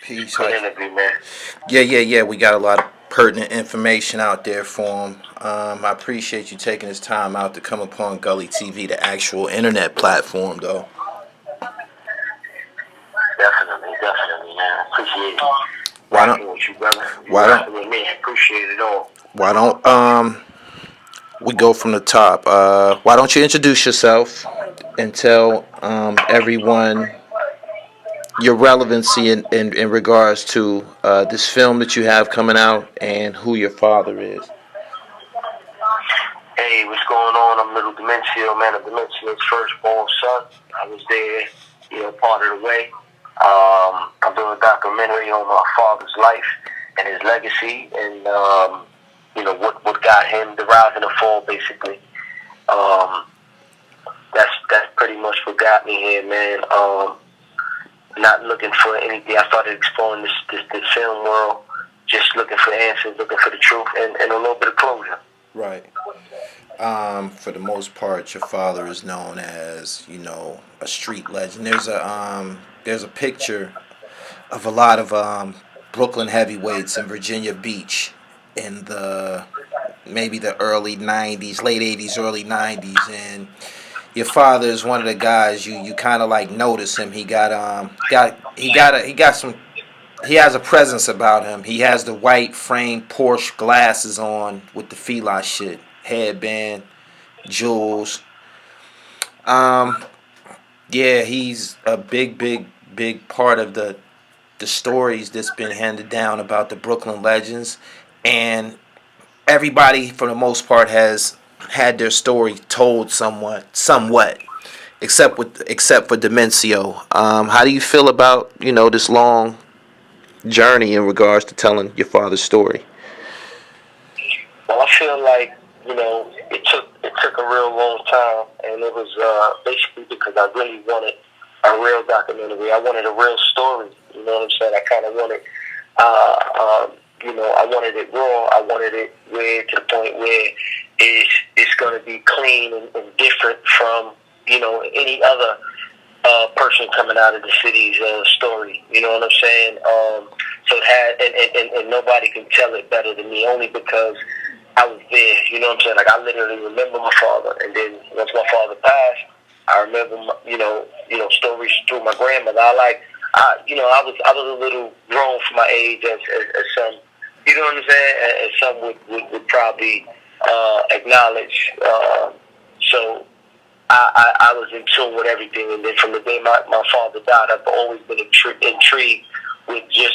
Peace. Good interview, man. Yeah. We got a lot of pertinent information out there for him. I appreciate you taking this time out to come upon Gully TV, the actual internet platform, though. Definitely, man. Appreciate it. Why Rocking don't with you, brother. You Why don't rocking with me. Appreciate it all. Why don't we go from the top? Why don't you introduce yourself and tell everyone your relevancy in regards to this film that you have coming out and who your father is. Hey, what's going on? I'm little Domencio, man. I'm Domencio's firstborn son. I was there, part of the way. I'm doing a documentary on my father's life and his legacy, and what got him, the rise and the fall, basically. That's pretty much what got me here, man. Not looking for anything. I started exploring this film world, just looking for answers, looking for the truth, and a little bit of closure. Right. For the most part, your father is known as, a street legend. There's a picture of a lot of Brooklyn heavyweights in Virginia Beach in maybe the early '90s, late '80s, early '90s, and your father is one of the guys you kind of like notice him. He has a presence about him. He has the white frame Porsche glasses on with the fila shit, headband, jewels. Yeah, he's a big part of the stories that's been handed down about the Brooklyn legends, and everybody for the most part has had their story told somewhat, except for Domencio. How do you feel about this long journey in regards to telling your father's story? Well, I feel like it took a real long time, and it was basically because I really wanted a real documentary. I wanted a real story. You know what I'm saying? I kind of wanted, I wanted it raw. I wanted it to the point where it's going to be clean and different from any other person coming out of the city's story. You know what I'm saying? So it had, and nobody can tell it better than me, only because I was there. You know what I'm saying? Like, I literally remember my father, and then once my father passed, I remember stories through my grandmother. I was a little grown for my age, as some, you know what I'm saying, as some would probably acknowledge. So I was in tune with everything, and then from the day my father died, I've always been intrigued with just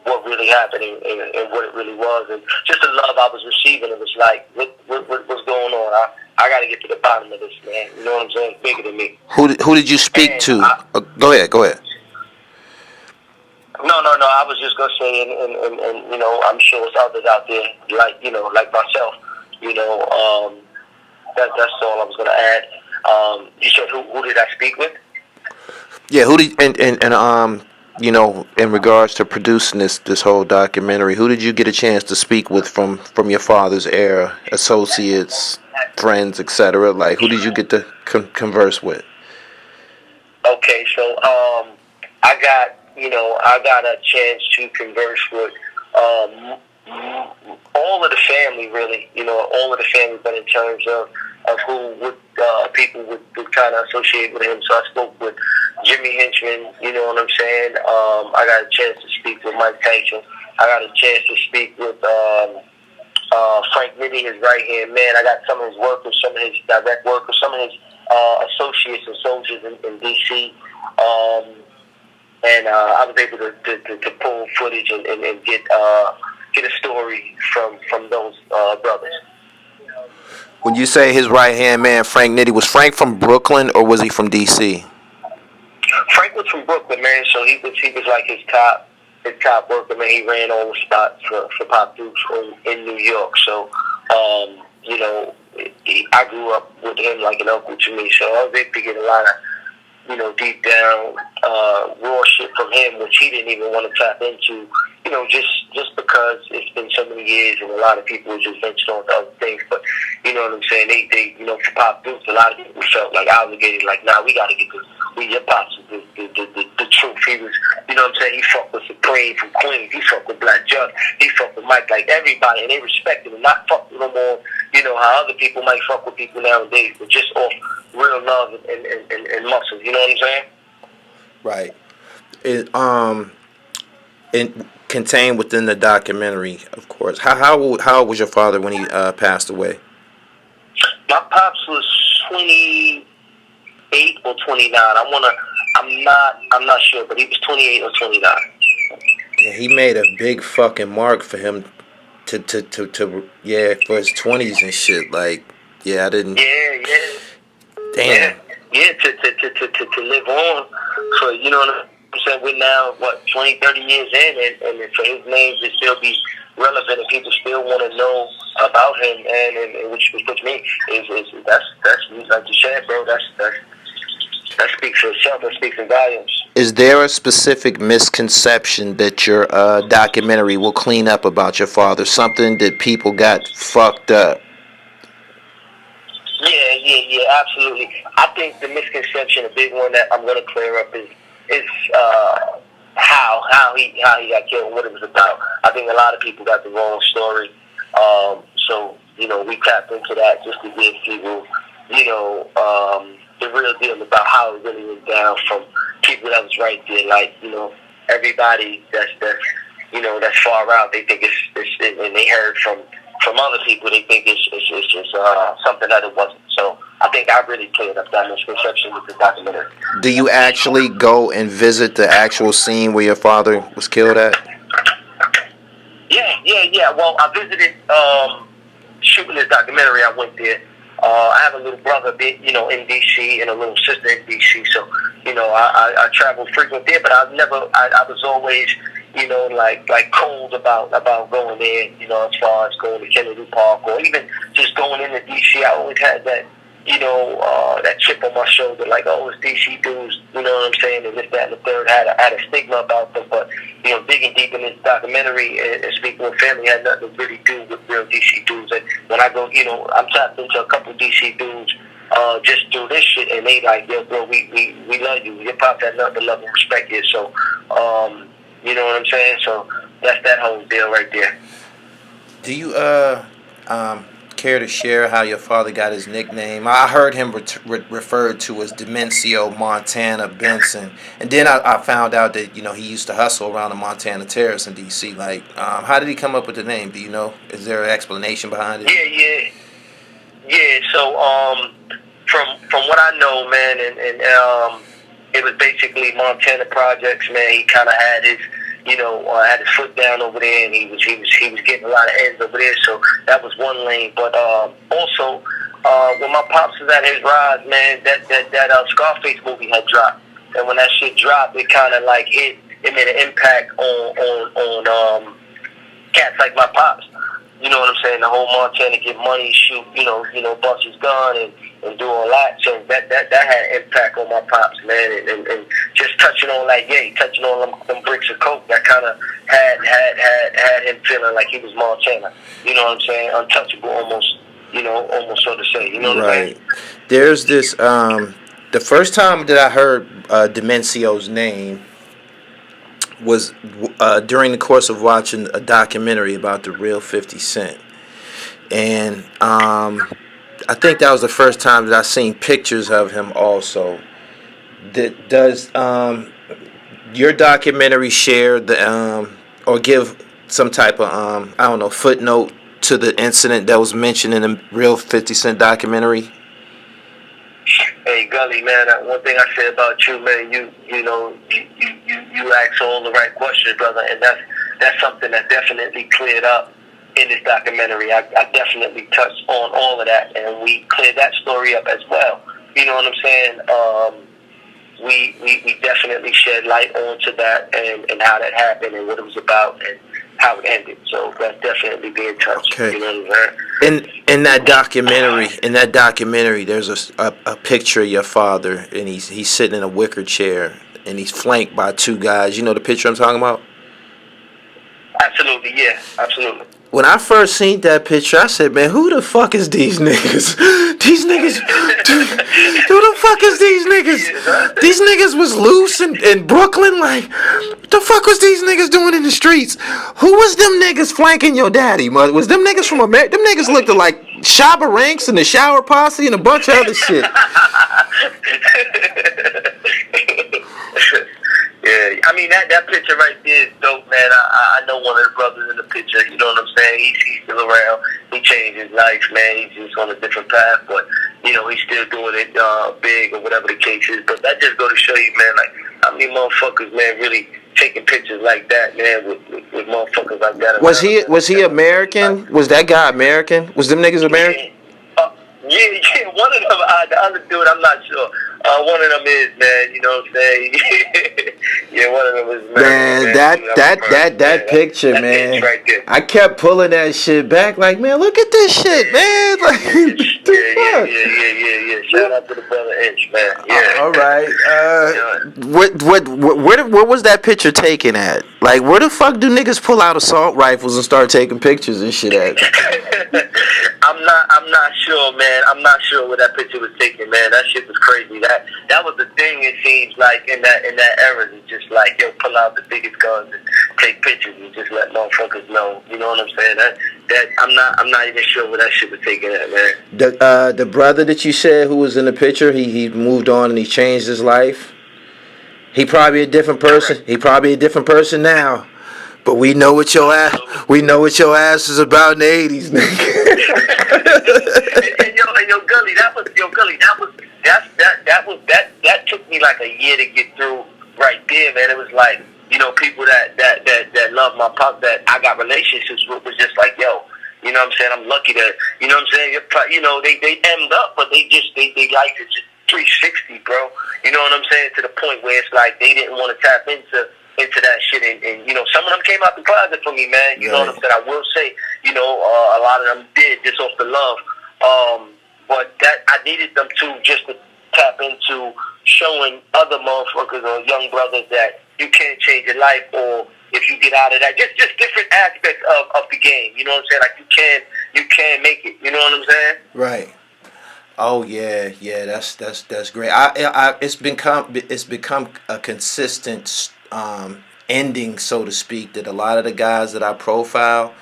what really happened and what it really was, and just the love I was receiving. It was like, what's going on? I got to get to the bottom of this, man. You know what I'm saying? It's bigger than me. Who did you speak to? Go ahead. No. I was just gonna say, and I'm sure it's others out there like myself. That's all I was gonna add. You said who did I speak with? Yeah, who did and in regards to producing this whole documentary, who did you get a chance to speak with from your father's era, associates, friends, etc.? Like, who did you get to converse with? Okay, so I got a chance to converse with all of the family, really. All of the family, but in terms of who people would kind of associate with him. So I spoke with Jimmy Henchman, you know what I'm saying? I got a chance to speak with Mike Tyson. I got a chance to speak with Frank Nitty, his right-hand man. I got some of his workers, some of his direct workers, some of his associates and soldiers in D.C., and I was able to pull footage and get a story from those brothers. When you say his right-hand man, Frank Nitty, was Frank from Brooklyn or was he from D.C.? Frank was from Brooklyn, man. So he was like his top worker, man. He ran all the spots for Pop Dukes in New York. So I grew up with him like an uncle to me. So I was able to get a lot of deep down raw shit from him, which he didn't even want to tap into, just because it's been so many years and a lot of people just ventured on to other things. But you know what I'm saying? They for Pop Dukes, a lot of people felt like obligated, like, nah, we got to get your pops the truth. He was, You know what I'm saying? He fucked with Supreme from Queens. He fucked with Black Jug. He fucked with Mike, like everybody, and they respected him. Not fuck with him on, you know, how other people might fuck with people nowadays, but just off real love and muscle. You know what I'm saying? Right. It contained within the documentary, of course. How old was your father when he passed away? My pops was 28 or 29. I'm not sure, but he was 28 or 29. Yeah, he made a big fucking mark for him to yeah, for his 20s and shit. Like, yeah, I didn't. Yeah. Damn. Yeah, to live on for, you know what I'm saying? We're now, 20, 30 years in, and for his name to still be relevant and people still want to know about him, and which me is that's like you said, bro. That speaks for itself. That speaks in volumes. Is there a specific misconception that your documentary will clean up about your father? Something that people got fucked up? Yeah, absolutely. I think the misconception, a big one that I'm going to clear up is how he got killed and what it was about. I think a lot of people got the wrong story. So you know, we tapped into that just to give people, you know, the real deal about how it really went down from people that was right there. Like, you know, everybody that's you know, that's far out, they think it's and they heard from other people, they think it's something that it wasn't. So I think I really cleared up that misconception with the documentary. Do you actually go and visit the actual scene where your father was killed at? Yeah. Well, I visited shooting this documentary. I went there. I have a little brother, you know, in D.C. and a little sister in D.C. So, you know, I travel frequent there, but I was always, you know, like cold about going there, you know, as far as going to Kennedy Park or even just going into D.C. I always had that, you know, that chip on my shoulder, like, oh, it's D.C. dudes, you know what I'm saying, and this, that, and the third, had a stigma about them, but, you know, digging deep in this documentary and speaking with family had nothing to really do with real D.C. dudes. And when I go, you know, I'm tapped into a couple of D.C. dudes just through this shit, and they like, yo, bro, we love you. Your pops had nothing but love and respect here, so, you know what I'm saying? So that's that whole deal right there. Do you care to share how your father got his nickname? I heard him referred to as Domencio Montana Benson, and then I found out that, you know, he used to hustle around the Montana Terrace in D.C. Like, how did he come up with the name? Do you know? Is there an explanation behind it? Yeah. So from what I know, man, and it was basically Montana Projects, man. He kind of had his, you know, had his foot down over there, and he was getting a lot of ends over there. So that was one lane. But also, when my pops was at his rise, man, that Scarface movie had dropped, and when that shit dropped, it kind of like it made an impact on cats like my pops. You know what I'm saying? The whole Montana get money, shoot, you know, bust his gun and do all that. So that had impact on my pops, man. And just touching on like, touching on them bricks of coke, that kind of had him feeling like he was Montana. You know what I'm saying? Untouchable, almost so to say. You know what I mean? There's this. The first time that I heard Domencio's name was during the course of watching a documentary about the real 50 Cent. And I think that was the first time that I seen pictures of him also. Does your documentary share the or give some type of footnote to the incident that was mentioned in the real 50 Cent documentary? Hey, Gully, man, one thing I say about you, man, you ask all the right questions, brother, and that's something that definitely cleared up in this documentary. I definitely touched on all of that, and we cleared that story up as well. You know what I'm saying? We definitely shed light onto that and how that happened and what it was about and how it ended. So that's definitely being touched. Okay. You know what I'm saying? In that documentary, there's a picture of your father, and he's sitting in a wicker chair, and he's flanked by two guys. You know the picture I'm talking about? Absolutely, yeah, absolutely. when I first seen that picture, I said, man, who the fuck is these niggas? These niggas, who the fuck is these niggas? These niggas was loose in Brooklyn. Like, what the fuck was these niggas doing in the streets? Who was them niggas flanking your daddy, mother? Was them niggas from America? Them niggas looked like Shabba Ranks and the Shower Posse and a bunch of other shit. Yeah, I mean that picture right there is dope, man. I know one of the brothers in the picture. You know what I'm saying? He's still around. He changed his life, man. He's just on a different path, but you know he's still doing it big or whatever the case is. But that just go to show you, man, like how many motherfuckers, man, really taking pictures like that, man, with motherfuckers like that. Was he American? Was that guy American? Was them niggas American? Yeah. One of them, the other dude, I'm not sure. One of them is, man. You know what I'm saying? Yeah, one of them is. Man, that picture, man. Right there. I kept pulling that shit back, like, man, look at this shit, man. Like, yeah. Shout out to the brother Inch, man. Yeah. All right. Where was that picture taken at? Like, where the fuck do niggas pull out assault rifles and start taking pictures and shit at? I'm not sure, man. I'm not sure where that picture was taken, man. That shit was crazy. That was the thing. It seems like in that era, it's just like, yo, pull out the biggest guns and take pictures and just let motherfuckers know. You know what I'm saying? That I'm not even sure where that shit was taken at, man. The brother that you said who was in the picture, he moved on and he changed his life. He probably a different person. Correct. He probably a different person now. But we know what your ass. We know what your ass is about in the '80s, nigga. Gully, that took me like a year to get through right there, man. It was like, you know, people that love my pop, that I got relationships with, was just like, yo, you know what I'm saying? I'm lucky that, you know what I'm saying? You know, they emmed up, but they like it just 360, bro. You know what I'm saying? To the point where it's like they didn't want to tap into that shit, and you know, some of them came out the closet for me, man. You know what I'm saying? I will say, you know, a lot of them did just off the love, but that I needed them to just to tap into showing other motherfuckers or young brothers that you can't change your life, or if you get out of that, just different aspects of the game. You know what I'm saying? Like you can make it. You know what I'm saying? Right. Oh yeah, that's great. It's become a consistent ending, so to speak, that a lot of the guys that I profile,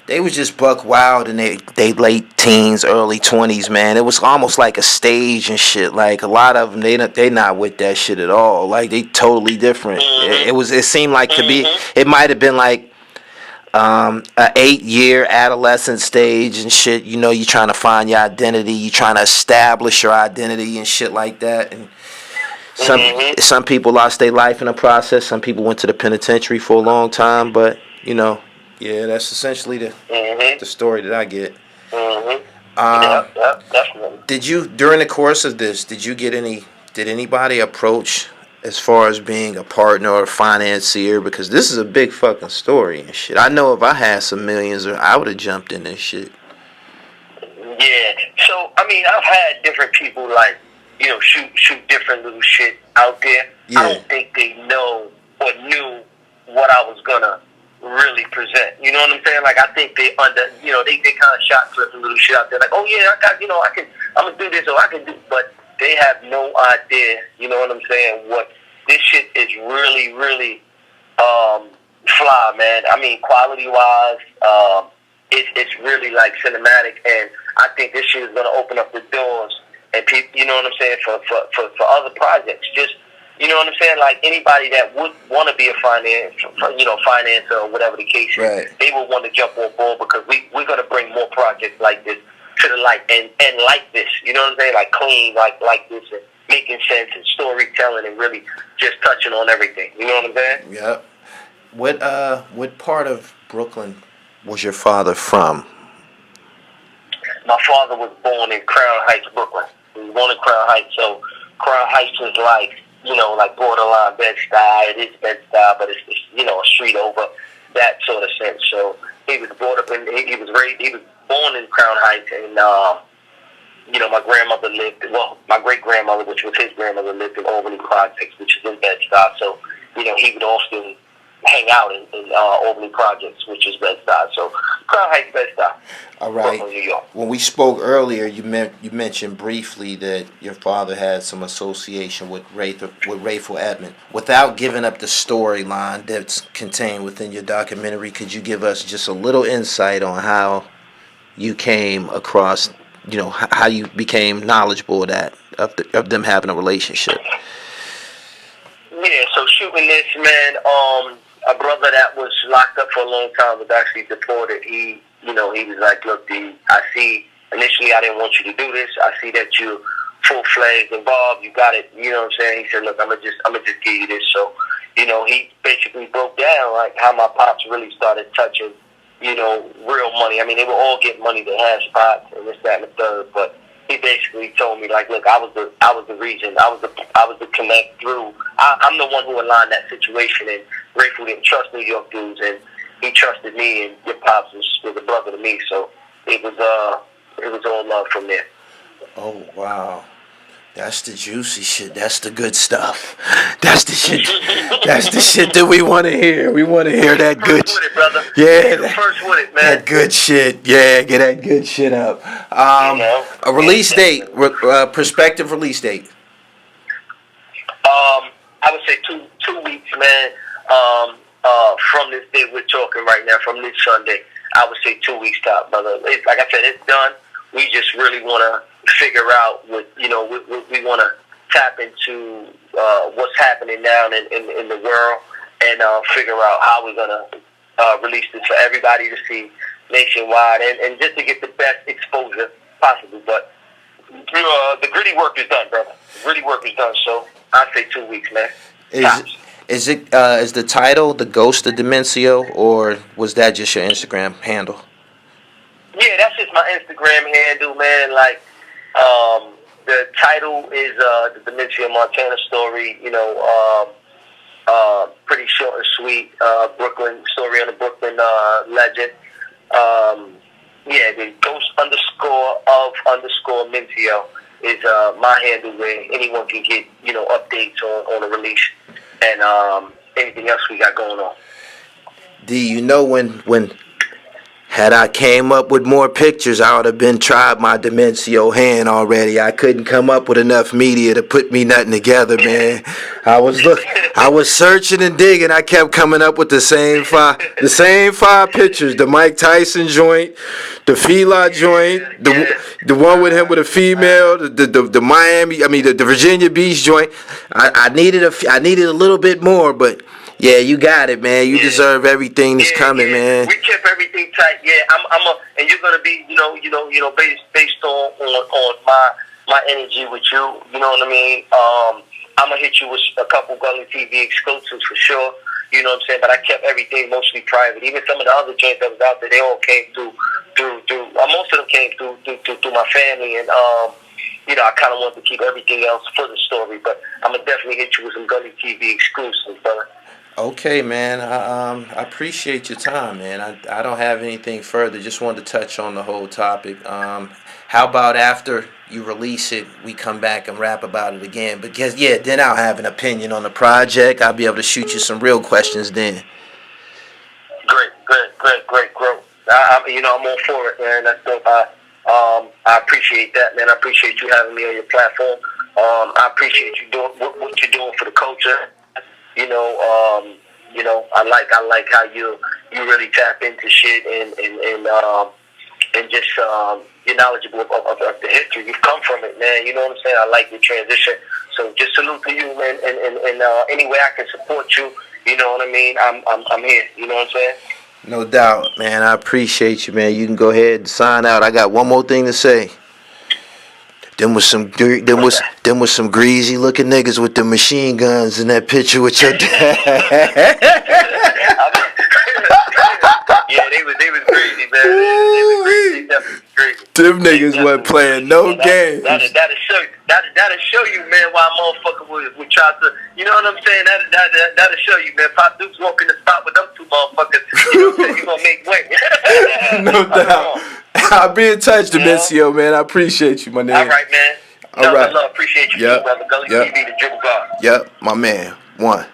they was just buck wild in they late teens, early 20s, man. It was almost like a stage and shit. Like a lot of them, they not with that shit at all. Like they totally different. It seemed like to be. It might have been like a 8-year adolescent stage and shit. You know, you trying to find your identity. You trying to establish your identity and shit like that. And some people lost their life in the process. Some people went to the penitentiary for a long time. But you know, yeah, that's essentially the story that I get. Definitely. Did you, during the course of this, did anybody approach as far as being a partner or a financier? Because this is a big fucking story and shit. I know if I had some millions, I would have jumped in this shit. Yeah. So I mean, I've had different people like, you know, shoot different little shit out there. Yeah. I don't think they know or knew what I was gonna really present. You know what I'm saying? Like I think they kind of shot certain little shit out there. Like, oh yeah, I got, you know, I'm gonna do this or I can do, but they have no idea. You know what I'm saying? What this shit is really, really fly, man. I mean, quality wise, it's really like cinematic, and I think this shit is gonna open up the doors. And people, you know what I'm saying, for other projects. Just, you know what I'm saying, like anybody that would want to be a financer or whatever the case is, right, they will want to jump on board, because we're going to bring more projects like this to the light, and like this, you know what I'm saying, like clean, like this, and making sense and storytelling and really just touching on everything. You know what I'm saying? Yeah. What part of Brooklyn was your father from? My father was born in Crown Heights, Brooklyn. He was born in Crown Heights, so Crown Heights is like, you know, like borderline Bed-Stuy. It is Bed-Stuy, but it's, you know, a street over, that sort of sense. So he was born in Crown Heights, and you know, my grandmother my great grandmother, which was his grandmother, lived in Albany Projects, which is in Bed-Stuy. So, you know, he would often hang out in Albany Projects, which is Bed-Stuy. So Crown Heights, Bed-Stuy. All right. Brooklyn, New York. When we spoke earlier, you mentioned briefly that your father had some association with Rayful Edmond. Without giving up the storyline that's contained within your documentary, could you give us just a little insight on how you came across, how you became knowledgeable of that, of them having a relationship? Yeah, so shooting this, man, a brother that was locked up for a long time was actually deported. He was like, look, D, I see, initially I didn't want you to do this. I see that you're full-fledged involved. You got it, you know what I'm saying? He said, look, I'm gonna just give you this. So, he basically broke down, like, how my pops really started touching, real money. I mean, they were all getting money. They had spots and this, that, and the third, but he basically told me, like, look, I was the reason. I was the connect through. I'm the one who aligned that situation, and Rayful didn't trust New York dudes, and he trusted me, and your pops was a brother to me, so it was all love from there. Oh, wow. That's the juicy shit. That's the good stuff. That's the shit. That's the shit that we want to hear. We want to hear that good. First with it, brother. Yeah, first with it, man. That good shit. Yeah, get that good shit up. A release date, prospective release date. I would say two weeks, man. From this day we're talking right now, from this Sunday, I would say 2 weeks top, brother. Like I said, it's done. We just really want to figure out what, we want to tap into what's happening now in the world, and figure out how we're going to release this for everybody to see nationwide, and just to get the best exposure possible. But the gritty work is done, brother. The gritty work is done, so I'd say 2 weeks, man. Is the title The Ghost of Domencio, or was that just your Instagram handle? Yeah, that's just my Instagram handle, man. Like, the title is the Domencio Montana story. Pretty short and sweet. Brooklyn story on a Brooklyn legend. The Ghost _of _Mencio is my handle, where anyone can get updates on the release and anything else we got going on. When had I came up with more pictures, I would have been tried my Domencio hand already. I couldn't come up with enough media to put me nothing together, man. I was searching and digging. I kept coming up with the same five pictures: the Mike Tyson joint, the Fila joint, the one with him with a female, the Miami, the Virginia Beach joint. I needed a little bit more, but. Yeah, you got it, man. You deserve everything that's coming, man. We kept everything tight. Yeah, and you're gonna be, based on my energy with you. You know what I mean? I'm gonna hit you with a couple Gully TV exclusives for sure. You know what I'm saying? But I kept everything mostly private. Even some of the other joints that was out there, they all came through. Most of them came through my family, and I kind of want to keep everything else for the story. But I'm gonna definitely hit you with some Gully TV exclusives, brother. Okay, man. I appreciate your time, man. I don't have anything further. Just wanted to touch on the whole topic. How about after you release it, we come back and rap about it again? Because, then I'll have an opinion on the project. I'll be able to shoot you some real questions then. Great. I'm all for it, man. That's dope. I appreciate that, man. I appreciate you having me on your platform. I appreciate you doing what you're doing for the culture. I like how you really tap into shit and just you're knowledgeable of the history. You've come from it, man. You know what I'm saying? I like your transition. So just salute to you, man. And any way I can support you, you know what I mean? I'm here. You know what I'm saying? No doubt, man. I appreciate you, man. You can go ahead and sign out. I got one more thing to say. Them was some greasy looking niggas with the machine guns in that picture with your dad. They was crazy, man. They was crazy. They definitely crazy. Them niggas wasn't playing no games. That'll show you, man, why a motherfucker would try to, you know what I'm saying? That'll show you, man. Pop Duke's walking the spot with them two motherfuckers. You know what I'm saying? You gonna make way. No doubt. I'll be in touch, Domencio, man. I appreciate you, my nigga. All right, man. All right. Love, appreciate you, brother. Gully TV, the dribble guard. Yep, my man. One.